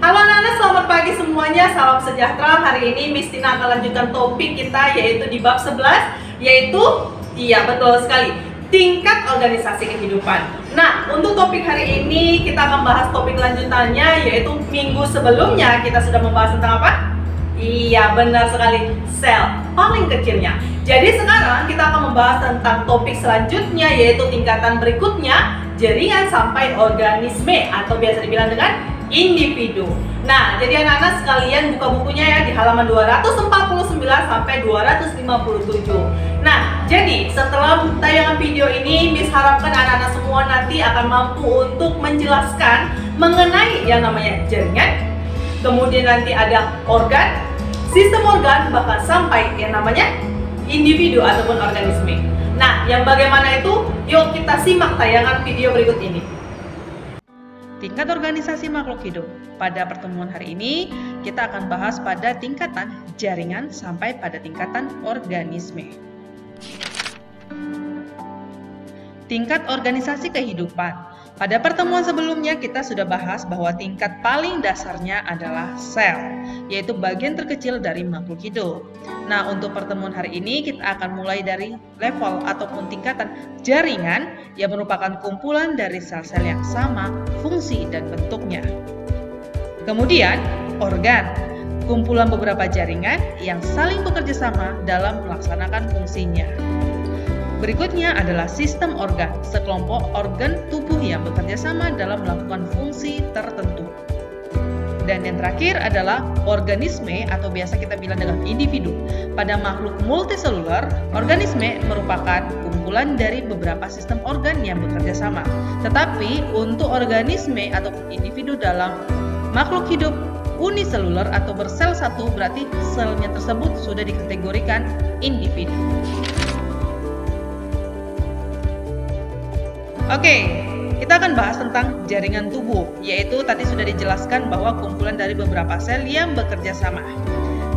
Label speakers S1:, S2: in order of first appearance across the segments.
S1: Halo anak-anak, selamat pagi semuanya. Salam sejahtera. Hari ini Miss Tina akan lanjutkan topik kita, yaitu di bab 11, yaitu, iya betul sekali, tingkat organisasi kehidupan. Nah, untuk topik hari ini kita akan bahas topik lanjutannya, yaitu minggu sebelumnya kita sudah membahas tentang apa? Iya, benar sekali, sel paling kecilnya. Jadi sekarang kita akan membahas tentang topik selanjutnya, yaitu tingkatan berikutnya, jaringan sampai organisme, atau biasa dibilang dengan individu. Nah, jadi anak-anak sekalian buka bukunya ya di halaman 249 sampai 257. Nah, jadi setelah tayangan video ini, Miss harapkan anak-anak semua nanti akan mampu untuk menjelaskan mengenai yang namanya jaringan, kemudian nanti ada organ, sistem organ, bahkan sampai yang namanya individu ataupun organisme. Nah, yang bagaimana itu? Yuk kita simak tayangan video berikut ini.
S2: Tingkat organisasi makhluk hidup. Pada pertemuan hari ini, kita akan bahas pada tingkatan jaringan sampai pada tingkatan organisme. Tingkat organisasi kehidupan. Pada pertemuan sebelumnya, kita sudah bahas bahwa tingkat paling dasarnya adalah sel, yaitu bagian terkecil dari makhluk hidup. Nah, untuk pertemuan hari ini, kita akan mulai dari level ataupun tingkatan jaringan yang merupakan kumpulan dari sel-sel yang sama, fungsi dan bentuknya. Kemudian, organ, kumpulan beberapa jaringan yang saling bekerja sama dalam melaksanakan fungsinya. Berikutnya adalah sistem organ, sekelompok organ tubuh yang bekerja sama dalam melakukan fungsi tertentu. Dan yang terakhir adalah organisme atau biasa kita bilang dengan individu. Pada makhluk multiseluler, organisme merupakan kumpulan dari beberapa sistem organ yang bekerja sama. Tetapi untuk organisme atau individu dalam makhluk hidup uniseluler atau bersel satu, berarti selnya tersebut sudah dikategorikan individu. Oke, kita akan bahas tentang jaringan tubuh, yaitu tadi sudah dijelaskan bahwa kumpulan dari beberapa sel yang bekerja sama.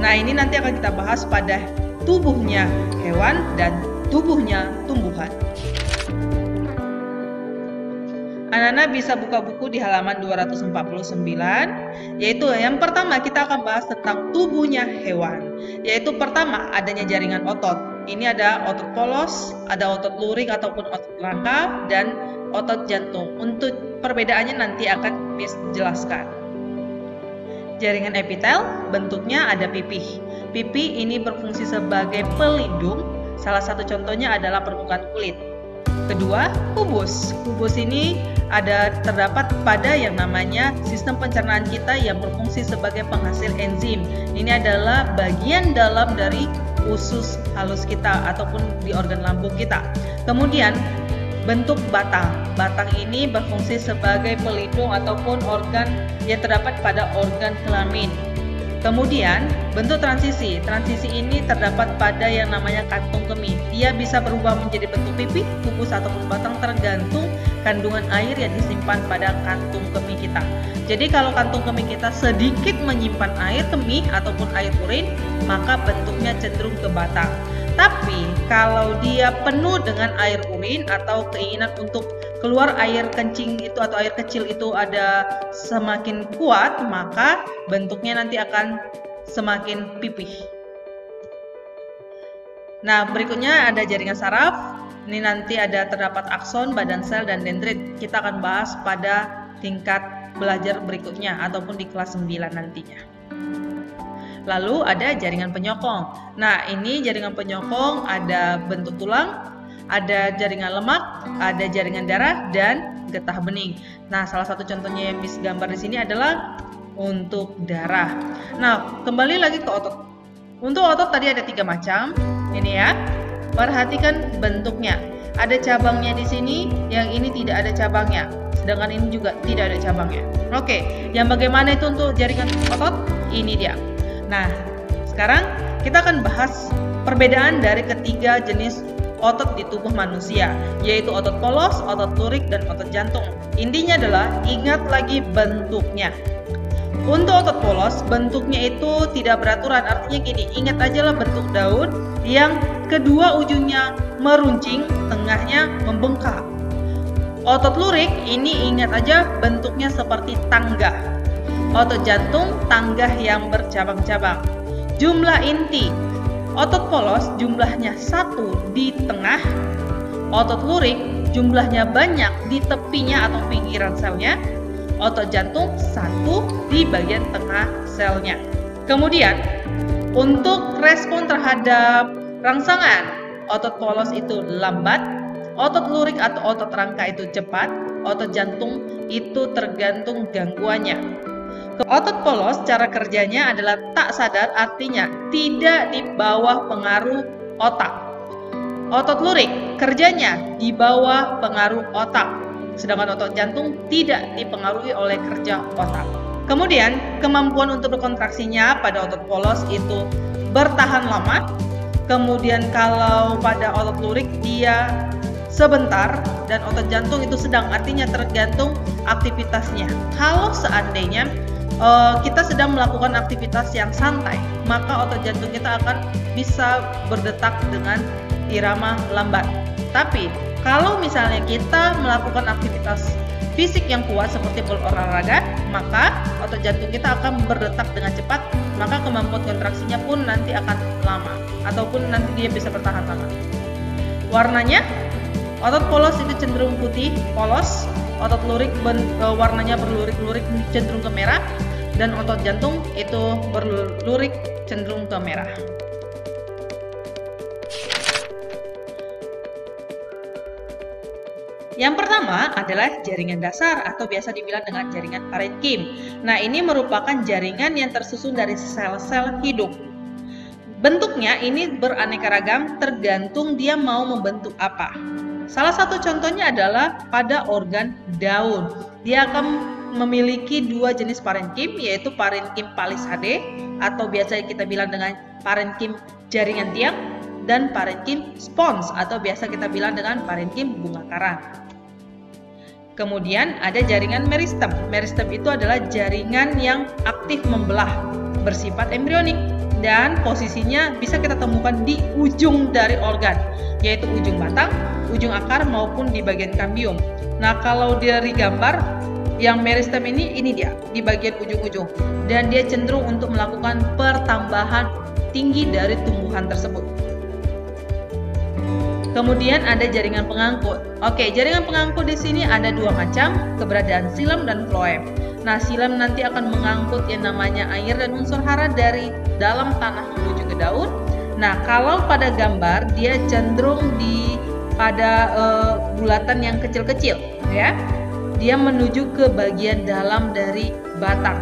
S2: Nah, ini nanti akan kita bahas pada tubuhnya hewan dan tubuhnya tumbuhan. Anak-anak bisa buka buku di halaman 249, yaitu yang pertama kita akan bahas tentang tubuhnya hewan, yaitu pertama adanya jaringan otot. Ini ada otot polos, ada otot lurik ataupun otot rangka, dan otot jantung. Untuk perbedaannya nanti akan Miss jelaskan. Jaringan epitel, bentuknya ada pipih. Pipih ini berfungsi sebagai pelindung. Salah satu contohnya adalah permukaan kulit. Kedua, kubus. Kubus ini terdapat pada yang namanya sistem pencernaan kita yang berfungsi sebagai penghasil enzim. Ini adalah bagian dalam dari usus halus kita ataupun di organ lambung kita. Kemudian bentuk batang. Batang ini berfungsi sebagai pelindung ataupun organ yang terdapat pada organ kelamin. Kemudian bentuk transisi. Transisi ini terdapat pada yang namanya kantung kemih. Dia bisa berubah menjadi bentuk pipih, kubus ataupun batang tergantung kandungan air yang disimpan pada kantung kemih kita. Jadi kalau kantung kemih kita sedikit menyimpan air kemih ataupun air urin, maka bentuknya cenderung ke batang. Tapi kalau dia penuh dengan air urin atau keinginan untuk keluar air kencing itu atau air kecil itu ada semakin kuat, maka bentuknya nanti akan semakin pipih. Nah, berikutnya ada jaringan saraf. Ini nanti terdapat akson, badan sel, dan dendrit. Kita akan bahas pada tingkat belajar berikutnya ataupun di kelas 9 nantinya. Lalu ada jaringan penyokong. Nah, ini jaringan penyokong ada bentuk tulang, ada jaringan lemak, ada jaringan darah, dan getah bening. Nah, salah satu contohnya yang bisa gambar di sini adalah untuk darah. Nah, kembali lagi ke otot. Untuk otot tadi ada 3 macam. Ini ya. Perhatikan bentuknya. Ada cabangnya di sini, yang ini tidak ada cabangnya. Sedangkan ini juga tidak ada cabangnya. Oke, yang bagaimana itu untuk jaringan otot? Ini dia. Nah, sekarang kita akan bahas perbedaan dari ketiga jenis otot di tubuh manusia, yaitu otot polos, otot lurik, dan otot jantung. Intinya adalah ingat lagi bentuknya. Untuk otot polos, bentuknya itu tidak beraturan. Artinya gini, ingat aja lah bentuk daun yang kedua ujungnya meruncing, tengahnya membengkak. Otot lurik ini ingat aja bentuknya seperti tangga. otot jantung tanggah yang bercabang-cabang. Jumlah inti otot polos jumlahnya 1 di tengah, otot lurik jumlahnya banyak di tepinya atau pinggiran selnya, otot jantung 1 di bagian tengah selnya. Kemudian untuk respon terhadap rangsangan, otot polos itu lambat, otot lurik atau otot rangka itu cepat, otot jantung itu tergantung gangguannya. Otot polos cara kerjanya adalah tak sadar, artinya tidak di bawah pengaruh otak. Otot lurik kerjanya di bawah pengaruh otak, sedangkan otot jantung tidak dipengaruhi oleh kerja otak. Kemudian kemampuan untuk berkontraksinya pada otot polos itu bertahan lama. Kemudian kalau pada otot lurik dia sebentar dan otot jantung itu sedang, artinya tergantung aktivitasnya. Kalau seandainya kita sedang melakukan aktivitas yang santai, maka otot jantung kita akan bisa berdetak dengan irama lambat. Tapi kalau misalnya kita melakukan aktivitas fisik yang kuat seperti berolahraga, maka otot jantung kita akan berdetak dengan cepat, maka kemampuan kontraksinya pun nanti akan lama, ataupun nanti dia bisa bertahan lama. Warnanya, otot polos itu cenderung putih polos, otot lurik warnanya berlurik-lurik cenderung ke merah, dan otot jantung itu berlurik cenderung ke merah. Yang pertama adalah jaringan dasar atau biasa dibilang dengan jaringan parenkim. Nah, ini merupakan jaringan yang tersusun dari sel-sel hidup. Bentuknya ini beraneka ragam tergantung dia mau membentuk apa. Salah satu contohnya adalah pada organ daun. Dia akan memiliki 2 jenis parenkim, yaitu parenkim palisade atau biasa kita bilang dengan parenkim jaringan tiang, dan parenkim spons atau biasa kita bilang dengan parenkim bunga karang. Kemudian ada jaringan meristem. Meristem itu adalah jaringan yang aktif membelah, bersifat embrionik, dan posisinya bisa kita temukan di ujung dari organ, yaitu ujung batang, ujung akar maupun di bagian kambium. Nah, kalau dari gambar yang meristem ini dia di bagian ujung-ujung, dan dia cenderung untuk melakukan pertambahan tinggi dari tumbuhan tersebut. Kemudian ada jaringan pengangkut. Oke, jaringan pengangkut di sini ada 2 macam, keberadaan xilem dan floem. Nah, xilem nanti akan mengangkut yang namanya air dan unsur hara dari dalam tanah menuju ke daun. Nah, kalau pada gambar dia cenderung pada bulatan yang kecil-kecil, ya. Dia menuju ke bagian dalam dari batang.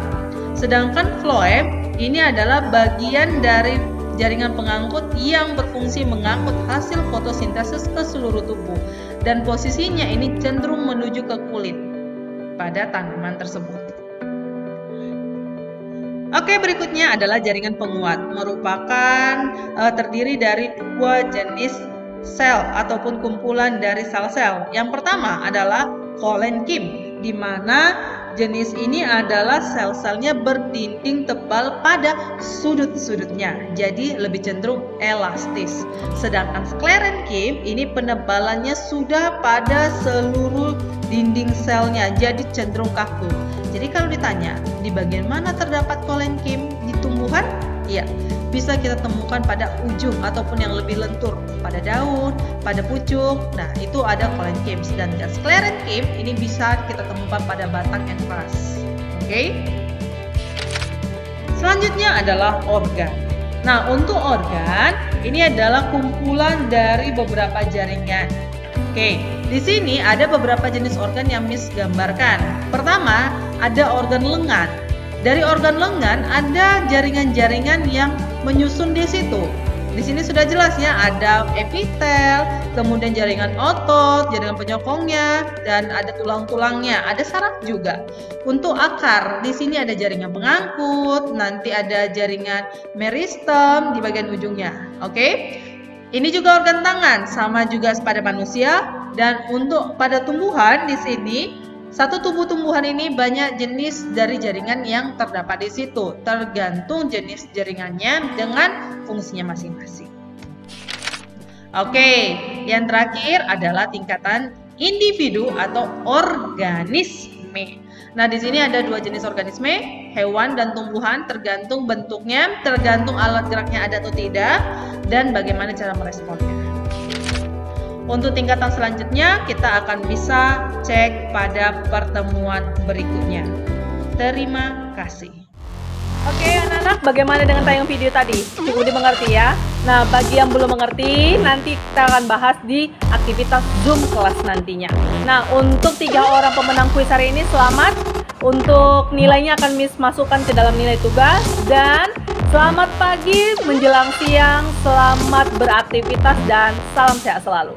S2: Sedangkan floem ini adalah bagian dari jaringan pengangkut yang berfungsi mengangkut hasil fotosintesis ke seluruh tubuh, dan posisinya ini cenderung menuju ke kulit pada tanaman tersebut. Oke, berikutnya adalah jaringan penguat, merupakan terdiri dari 2 jenis sel ataupun kumpulan dari sel-sel. Yang pertama adalah kolenkim, di mana jenis ini adalah sel-selnya berdinding tebal pada sudut-sudutnya, jadi lebih cenderung elastis. Sedangkan sklerenkim ini penebalannya sudah pada seluruh dinding selnya, jadi cenderung kaku. Jadi kalau ditanya di bagian mana terdapat kolenkim di tumbuhan, ya bisa kita temukan pada ujung ataupun yang lebih lentur, pada daun, pada pucuk. Nah, itu ada kolenkim. Dan sklerenkim ini bisa kita temukan pada batang yang keras. Oke. Selanjutnya adalah organ. Nah, untuk organ ini adalah kumpulan dari beberapa jaringan. Oke, di sini ada beberapa jenis organ yang Miss gambarkan. Pertama, ada organ lengan. Dari organ lengan ada jaringan-jaringan yang menyusun di situ. Di sini sudah jelas ya, ada epitel, kemudian jaringan otot, jaringan penyokongnya, dan ada tulang-tulangnya, ada saraf juga. Untuk akar, di sini ada jaringan pengangkut, nanti ada jaringan meristem di bagian ujungnya. Oke? Ini juga organ tangan, sama juga pada manusia. Dan untuk pada tumbuhan di sini, satu tumbuh-tumbuhan ini banyak jenis dari jaringan yang terdapat di situ, tergantung jenis jaringannya dengan fungsinya masing-masing. Oke, yang terakhir adalah tingkatan individu atau organisme. Nah, di sini ada dua jenis organisme, hewan dan tumbuhan, tergantung bentuknya, tergantung alat geraknya ada atau tidak, dan bagaimana cara meresponnya. Untuk tingkatan selanjutnya, kita akan bisa cek pada pertemuan berikutnya. Terima kasih.
S1: Oke anak-anak, bagaimana dengan tayang video tadi? Cukup dimengerti ya? Nah, bagi yang belum mengerti, nanti kita akan bahas di aktivitas Zoom kelas nantinya. Nah, untuk 3 orang pemenang kuis hari ini, selamat. Untuk nilainya akan Miss masukkan ke dalam nilai tugas. Dan selamat pagi menjelang siang, selamat beraktivitas, dan salam sehat selalu.